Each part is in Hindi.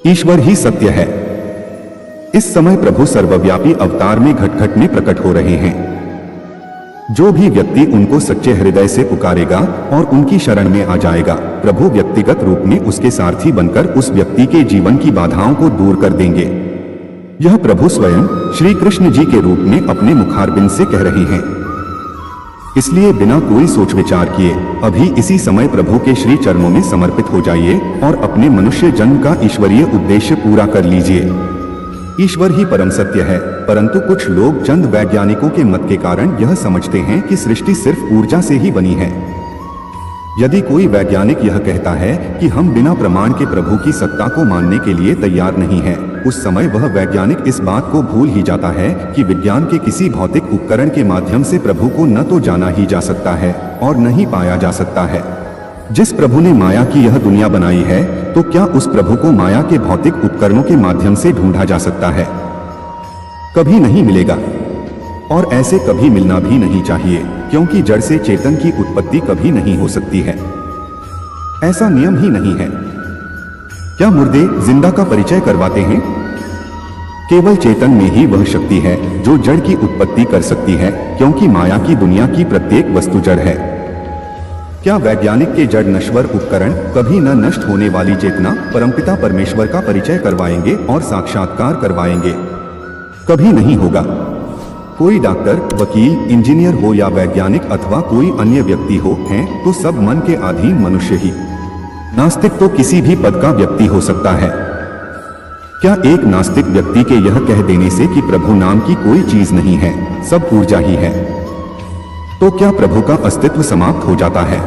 ईश्वर ही सत्य है। इस समय प्रभु सर्वव्यापी अवतार में घट घट में प्रकट हो रहे हैं। जो भी व्यक्ति उनको सच्चे हृदय से पुकारेगा और उनकी शरण में आ जाएगा, प्रभु व्यक्तिगत रूप में उसके सारथी बनकर उस व्यक्ति के जीवन की बाधाओं को दूर कर देंगे। यह प्रभु स्वयं श्री कृष्ण जी के रूप में अपने मुखारबिंद से कह रहे हैं। इसलिए बिना कोई सोच विचार किए अभी इसी समय प्रभु के श्री चरणों में समर्पित हो जाइए और अपने मनुष्य जन्म का ईश्वरीय उद्देश्य पूरा कर लीजिए। ईश्वर ही परम सत्य है, परंतु कुछ लोग चंद वैज्ञानिकों के मत के कारण यह समझते हैं कि सृष्टि सिर्फ ऊर्जा से ही बनी है। यदि कोई वैज्ञानिक यह कहता है कि हम बिना प्रमाण के प्रभु की सत्ता को मानने के लिए तैयार नहीं है, उस समय वह वैज्ञानिक इस बात को भूल ही जाता है कि विज्ञान के किसी भौतिक उपकरण के माध्यम से प्रभु को न तो जाना ही जा सकता है और न ही पाया जा सकता है। जिस प्रभु ने माया की यह दुनिया बनाई है, तो क्या उस प्रभु को माया के भौतिक उपकरणों के माध्यम से ढूंढा जा सकता है? कभी नहीं मिलेगा और ऐसे कभी मिलना भी नहीं चाहिए, क्योंकि जड़ से चेतन की उत्पत्ति कभी नहीं हो सकती है। ऐसा नियम ही नहीं है। क्या मुर्दे जिंदा का परिचय करवाते हैं? केवल चेतन में ही वह शक्ति है जो जड़ की उत्पत्ति कर सकती है, क्योंकि माया की दुनिया की प्रत्येक वस्तु जड़ है। क्या वैज्ञानिक के जड़ नश्वर उपकरण कभी न नष्ट होने वाली चेतना परमपिता परमेश्वर का परिचय करवाएंगे और साक्षात्कार करवाएंगे? कभी नहीं होगा। कोई डॉक्टर, वकील, इंजीनियर हो या वैज्ञानिक अथवा कोई अन्य व्यक्ति हो, हैं तो सब मन के अधीन मनुष्य ही। नास्तिक तो किसी भी पद का व्यक्ति हो सकता है। क्या एक नास्तिक व्यक्ति के यह कह देने से कि प्रभु नाम की कोई चीज नहीं है, सब ऊर्जा ही है, तो क्या प्रभु का अस्तित्व समाप्त हो जाता है?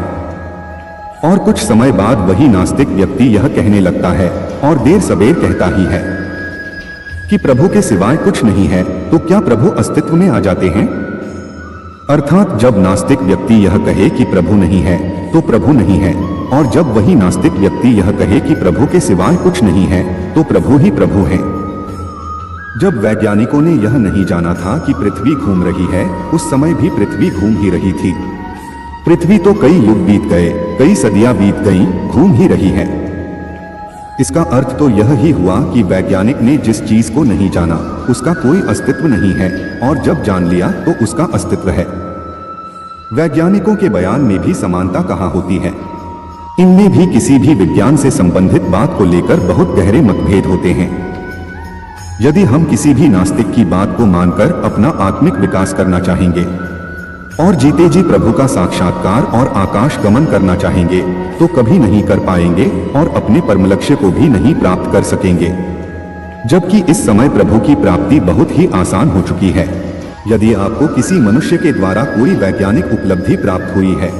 और कुछ समय बाद वही नास्तिक व्यक्ति यह कहने लगता है और देर सबेर कहता ही है कि प्रभु के सिवाय कुछ नहीं है, तो क्या प्रभु अस्तित्व में आ जाते हैं? अर्थात जब नास्तिक व्यक्ति यह कहे कि प्रभु नहीं है, तो प्रभु नहीं है, और जब वही नास्तिक व्यक्ति यह कहे कि प्रभु के सिवाय कुछ नहीं है, तो प्रभु ही प्रभु है। जब वैज्ञानिकों ने यह नहीं जाना था कि पृथ्वी घूम रही है, उस समय भी पृथ्वी घूम ही रही थी। पृथ्वी तो कई युग बीत गए, कई सदियां बीत गईं, घूम ही रही है। इसका अर्थ तो यह ही हुआ कि वैज्ञानिक ने जिस चीज को नहीं जाना उसका कोई अस्तित्व नहीं है, और जब जान लिया तो उसका अस्तित्व है। वैज्ञानिकों के बयान में भी समानता कहाँ होती है? इनमें भी किसी भी विज्ञान से संबंधित बात को लेकर बहुत गहरे मतभेद होते हैं। यदि हम किसी भी नास्तिक की बात को मानकर अपना आत्मिक विकास करना चाहेंगे और जीते जी प्रभु का साक्षात्कार और आकाश गमन करना चाहेंगे, तो कभी नहीं कर पाएंगे और अपने परम लक्ष्य को भी नहीं प्राप्त कर सकेंगे। जबकि इस समय प्रभु की प्राप्ति बहुत ही आसान हो चुकी है। यदि आपको किसी मनुष्य के द्वारा कोई वैज्ञानिक उपलब्धि प्राप्त हुई है,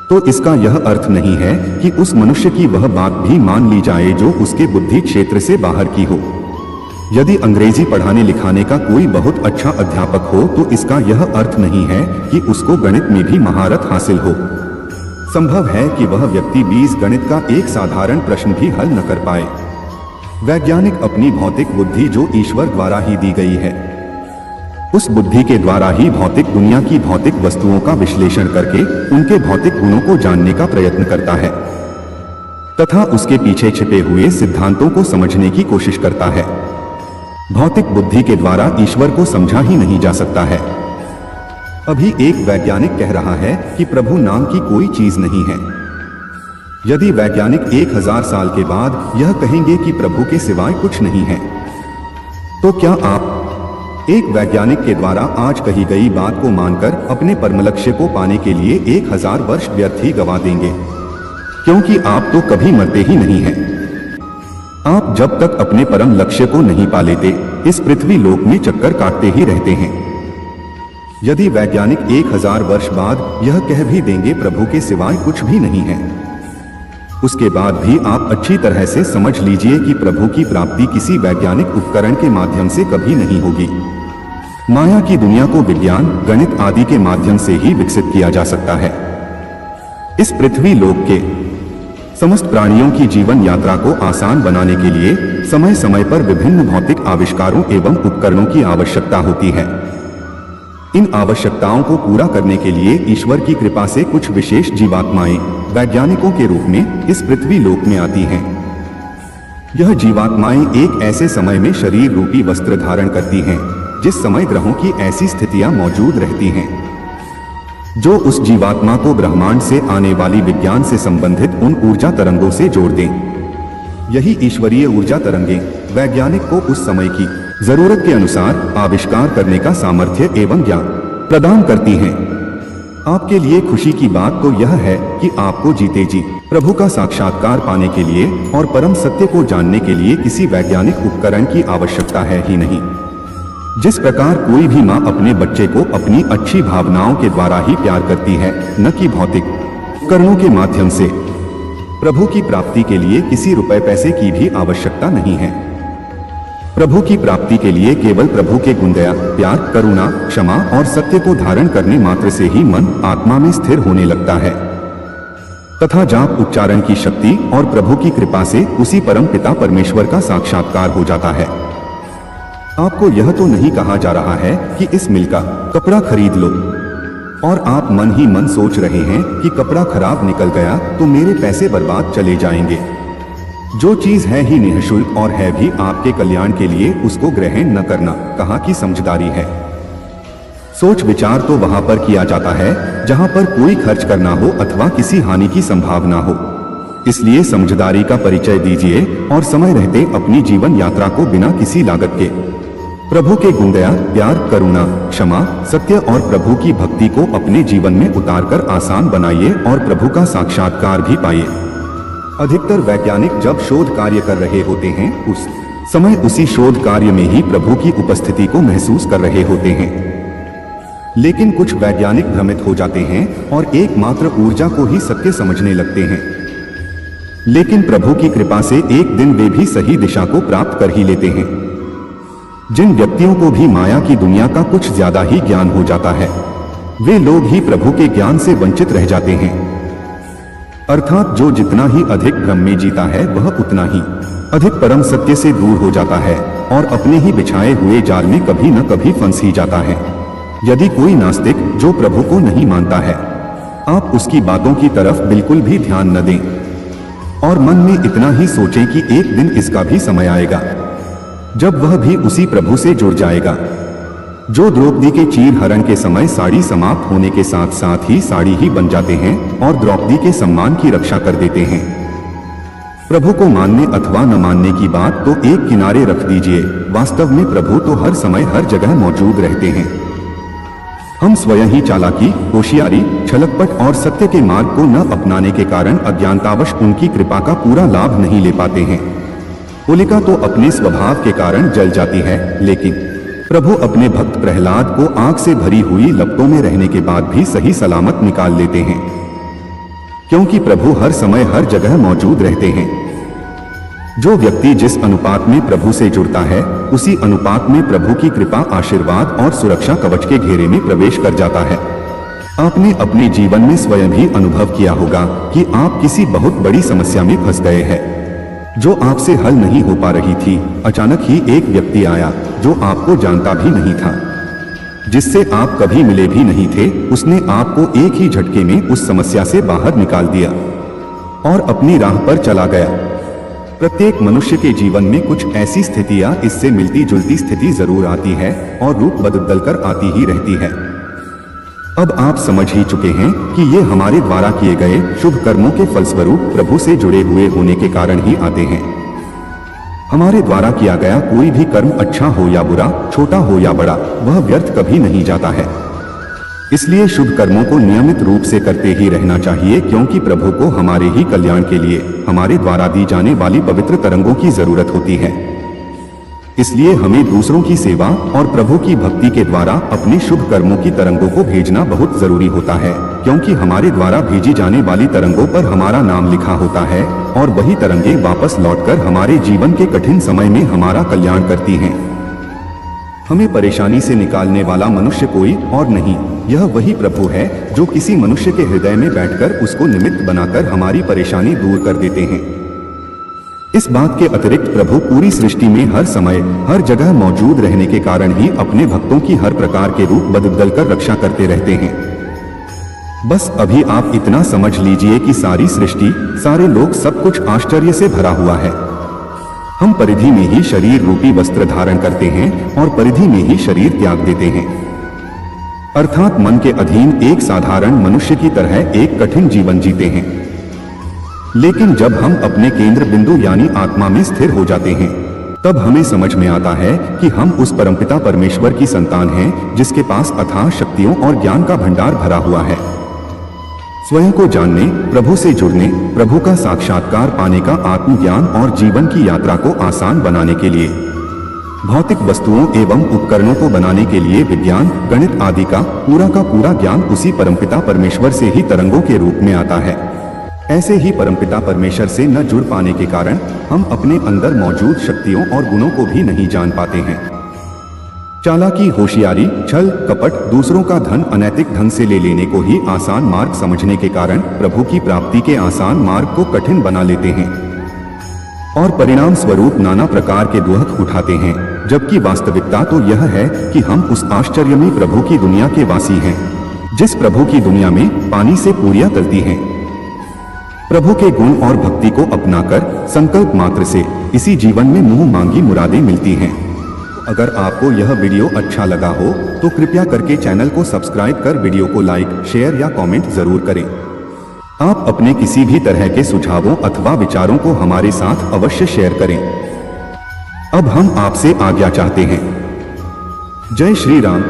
तो इसका यह अर्थ नहीं है कि उस मनुष्य की वह बात भी मान ली जाए जो उसके बुद्धि क्षेत्र से बाहर की हो। यदि अंग्रेजी पढ़ाने लिखाने का कोई बहुत अच्छा अध्यापक हो, तो इसका यह अर्थ नहीं है कि उसको गणित में भी महारत हासिल हो। संभव है कि वह व्यक्ति बीजगणित का एक साधारण प्रश्न भी हल न कर पाए। वैज्ञानिक अपनी भौतिक बुद्धि जो ईश्वर द्वारा ही दी गई है, उस बुद्धि के द्वारा ही भौतिक दुनिया की भौतिक वस्तुओं का विश्लेषण करके उनके भौतिक गुणों को जानने का प्रयत्न करता है तथा उसके पीछे छिपे हुए सिद्धांतों को समझने की कोशिश करता है। भौतिक बुद्धि के द्वारा ईश्वर को समझा ही नहीं जा सकता है। अभी एक वैज्ञानिक कह रहा है कि प्रभु नाम की कोई चीज नहीं है। यदि वैज्ञानिक 1000 साल के बाद यह कहेंगे कि प्रभु के सिवाय कुछ नहीं है, तो क्या आप एक वैज्ञानिक के द्वारा आज कही गई बात को मानकर अपने परम लक्ष्य को पाने के लिए 1000 वर्ष व्यर्थ ही गवा देंगे? क्योंकि आप तो कभी मरते ही नहीं हैं। आप जब तक अपने परम लक्ष्य को नहीं पा लेते, इस पृथ्वी लोक में चक्कर काटते ही रहते हैं। यदि वैज्ञानिक 1000 वर्ष बाद यह कह भी देंगे प्रभु के सिवाय कुछ भी नहीं है, उसके बाद भी आप अच्छी तरह से समझ लीजिए कि प्रभु की प्राप्ति किसी वैज्ञानिक उपकरण के माध्यम से कभी नहीं होगी। माया की दुनिया को विज्ञान, गणित आदि के माध्यम से ही विकसित किया जा सकता है। इस पृथ्वी लोक के समस्त प्राणियों की जीवन यात्रा को आसान बनाने के लिए समय समय पर विभिन्न भौतिक आविष्कारों एवं उपकरणों की आवश्यकता होती है। इन आवश्यकताओं को पूरा करने के लिए ईश्वर की कृपा से कुछ विशेष जीवात्माएं वैज्ञानिकों के रूप में इस पृथ्वी लोक में आती हैं। यह जीवात्माएं एक ऐसे समय में शरीर रूपी वस्त्र धारण करती हैं, जिस समय ग्रहों की ऐसी स्थितियां मौजूद रहती हैं जो उस जीवात्मा को ब्रह्मांड से आने वाली विज्ञान से संबंधित उन ऊर्जा तरंगों से जोड़ दें। यही ईश्वरीय ऊर्जा तरंगें वैज्ञानिक को उस समय की जरूरत के अनुसार आविष्कार करने का सामर्थ्य एवं ज्ञान प्रदान करती हैं। आपके लिए खुशी की बात तो यह है कि आपको जीते जी प्रभु का साक्षात्कार पाने के लिए और परम सत्य को जानने के लिए किसी वैज्ञानिक उपकरण की आवश्यकता है ही नहीं। जिस प्रकार कोई भी माँ अपने बच्चे को अपनी अच्छी भावनाओं के द्वारा ही प्यार करती है, न कि भौतिक उपकरणों के माध्यम से। प्रभु की प्राप्ति के लिए किसी रुपए पैसे की भी आवश्यकता नहीं है। प्रभु की प्राप्ति के लिए केवल प्रभु के गुण, दया, प्यार, करुणा, क्षमा और सत्य को धारण करने मात्र से ही मन आत्मा में स्थिर होने लगता है तथा जाप उच्चारण की शक्ति और प्रभु की कृपा से उसी परम पिता परमेश्वर का साक्षात्कार हो जाता है। आपको यह तो नहीं कहा जा रहा है कि इस मिल का कपड़ा खरीद लो और आप मन ही मन सोच रहे हैं कि कपड़ा खराब निकल गया तो मेरे पैसे बर्बाद चले जाएंगे। जो चीज है ही निःशुल्क और है भी आपके कल्याण के लिए, उसको ग्रहण न करना कहाँ की समझदारी है। सोच विचार तो वहां पर किया जाता है जहां पर कोई खर्च करना हो अथवा किसी हानि की संभावना हो। इसलिए समझदारी का परिचय दीजिए और समय रहते अपनी जीवन यात्रा को बिना किसी लागत के प्रभु के गुण, दया, प्यार, करुणा, क्षमा, सत्य और प्रभु की भक्ति को अपने जीवन में उतारकर आसान बनाइए और प्रभु का साक्षात्कार भी पाइए। अधिकतर वैज्ञानिक जब शोध कार्य कर रहे होते हैं, उस समय उसी शोध कार्य में ही प्रभु की उपस्थिति को महसूस कर रहे होते हैं। लेकिन कुछ वैज्ञानिक भ्रमित हो जाते हैं और एकमात्र ऊर्जा को ही सत्य समझने लगते हैं। लेकिन प्रभु की कृपा से एक दिन वे भी सही दिशा को प्राप्त कर ही लेते हैं। जिन व्यक्तियों को भी माया की दुनिया का कुछ ज्यादा ही ज्ञान हो जाता है, वे लोग ही प्रभु के ज्ञान से वंचित रह जाते हैं। अर्थात जो जितना ही अधिक भ्रम में जीता है, वह उतना ही अधिक परम सत्य से दूर हो जाता है और अपने ही बिछाए हुए जाल में कभी न कभी फंस ही जाता है। यदि कोई नास्तिक जो प्रभु को नहीं मानता है, आप उसकी बातों की तरफ बिल्कुल भी ध्यान न दें और मन में इतना ही सोचें कि एक दिन इसका भी समय आएगा जब वह भी उसी प्रभु से जुड़ जाएगा। जो द्रौपदी के चीर हरण के समय साड़ी समाप्त होने के साथ साथ ही साड़ी ही बन जाते हैं और द्रौपदी के सम्मान की रक्षा कर देते हैं। प्रभु को मानने अथवा न मानने की बात तो एक किनारे रख दीजिए, वास्तव में प्रभु तो हर समय हर जगह मौजूद रहते हैं। हम स्वयं ही चालाकी, होशियारी, छलकपट और सत्य के मार्ग को न अपनाने के कारण अज्ञानतावश उनकी कृपा का पूरा लाभ नहीं ले पाते हैं। होलिका तो अपने स्वभाव के कारण जल जाती है, लेकिन प्रभु अपने भक्त प्रहलाद को आग से भरी हुई लपटों में रहने के बाद भी सही सलामत निकाल लेते हैं, क्योंकि प्रभु हर समय हर जगह मौजूद रहते हैं। जो व्यक्ति जिस अनुपात में प्रभु से जुड़ता है, उसी अनुपात में प्रभु की कृपा, आशीर्वाद और सुरक्षा कवच के घेरे में प्रवेश कर जाता है। आपने अपने जीवन में स्वयं भी अनुभव किया होगा कि आप किसी बहुत बड़ी समस्या में फंस गए हैं जो आपसे हल नहीं हो पा रही थी। अचानक ही एक व्यक्ति आया जो आपको जानता भी नहीं था, जिससे आप कभी मिले भी नहीं थे। उसने आपको एक ही झटके में उस समस्या से बाहर निकाल दिया और अपनी राह पर चला गया। प्रत्येक मनुष्य के जीवन में कुछ ऐसी स्थितियां इससे मिलती जुलती स्थिति जरूर आती है और रूप बदल कर आती ही रहती है। अब आप समझ ही चुके हैं कि ये हमारे द्वारा किए गए शुभ कर्मों के फलस्वरूप प्रभु से जुड़े हुए होने के कारण ही आते हैं। हमारे द्वारा किया गया कोई भी कर्म, अच्छा हो या बुरा, छोटा हो या बड़ा, वह व्यर्थ कभी नहीं जाता है। इसलिए शुभ कर्मों को नियमित रूप से करते ही रहना चाहिए, क्योंकि प्रभु को हमारे ही कल्याण के लिए हमारे द्वारा दी जाने वाली पवित्र तरंगों की जरूरत होती है। इसलिए हमें दूसरों की सेवा और प्रभु की भक्ति के द्वारा अपने शुभ कर्मों की तरंगों को भेजना बहुत जरूरी होता है, क्योंकि हमारे द्वारा भेजी जाने वाली तरंगों पर हमारा नाम लिखा होता है और वही तरंगे वापस लौटकर हमारे जीवन के कठिन समय में हमारा कल्याण करती हैं। हमें परेशानी से निकालने वाला मनुष्य कोई और नहीं, यह वही प्रभु है जो किसी मनुष्य के हृदय में बैठकर उसको निमित्त बनाकर हमारी परेशानी दूर कर देते हैं। इस बात के अतिरिक्त प्रभु पूरी सृष्टि में हर समय हर जगह मौजूद रहने के कारण ही अपने भक्तों की हर प्रकार के रूप बदल कर रक्षा करते रहते हैं। बस अभी आप इतना समझ लीजिए कि सारी सृष्टि, सारे लोग, सब कुछ आश्चर्य से भरा हुआ है। हम परिधि में ही शरीर रूपी वस्त्र धारण करते हैं और परिधि में ही शरीर त्याग देते हैं। अर्थात मन के अधीन एक साधारण मनुष्य की तरह एक कठिन जीवन जीते हैं। लेकिन जब हम अपने केंद्र बिंदु यानी आत्मा में स्थिर हो जाते हैं, तब हमें समझ में आता है कि हम उस परमपिता परमेश्वर की संतान हैं, जिसके पास अथाह शक्तियों और ज्ञान का भंडार भरा हुआ है। स्वयं को जानने, प्रभु से जुड़ने, प्रभु का साक्षात्कार पाने का आत्मज्ञान और जीवन की यात्रा को आसान बनाने के लिए भौतिक वस्तुओं एवं उपकरणों को बनाने के लिए विज्ञान, गणित आदि का पूरा ज्ञान उसी परमपिता परमेश्वर से ही तरंगों के रूप में आता है। ऐसे ही परमपिता परमेश्वर से न जुड़ पाने के कारण हम अपने अंदर मौजूद शक्तियों और गुणों को भी नहीं जान पाते हैं। चालाकी, होशियारी, छल, कपट, दूसरों का धन अनैतिक ढंग से ले लेने को ही आसान मार्ग समझने के कारण प्रभु की प्राप्ति के आसान मार्ग को कठिन बना लेते हैं और परिणाम स्वरूप नाना प्रकार के दुख उठाते हैं, जबकि वास्तविकता तो यह है कि हम उस आश्चर्यमयी प्रभु की दुनिया के वासी हैं, जिस प्रभु की दुनिया में पानी से पूरियां तलती हैं। प्रभु के गुण और भक्ति को अपनाकर संकल्प मात्र से इसी जीवन में मुंह मांगी मुरादें मिलती हैं। अगर आपको यह वीडियो अच्छा लगा हो तो कृपया करके चैनल को सब्सक्राइब कर वीडियो को लाइक, शेयर या कमेंट जरूर करें। आप अपने किसी भी तरह के सुझावों अथवा विचारों को हमारे साथ अवश्य शेयर करें। अब हम आपसे आज्ञा चाहते हैं। जय श्री राम।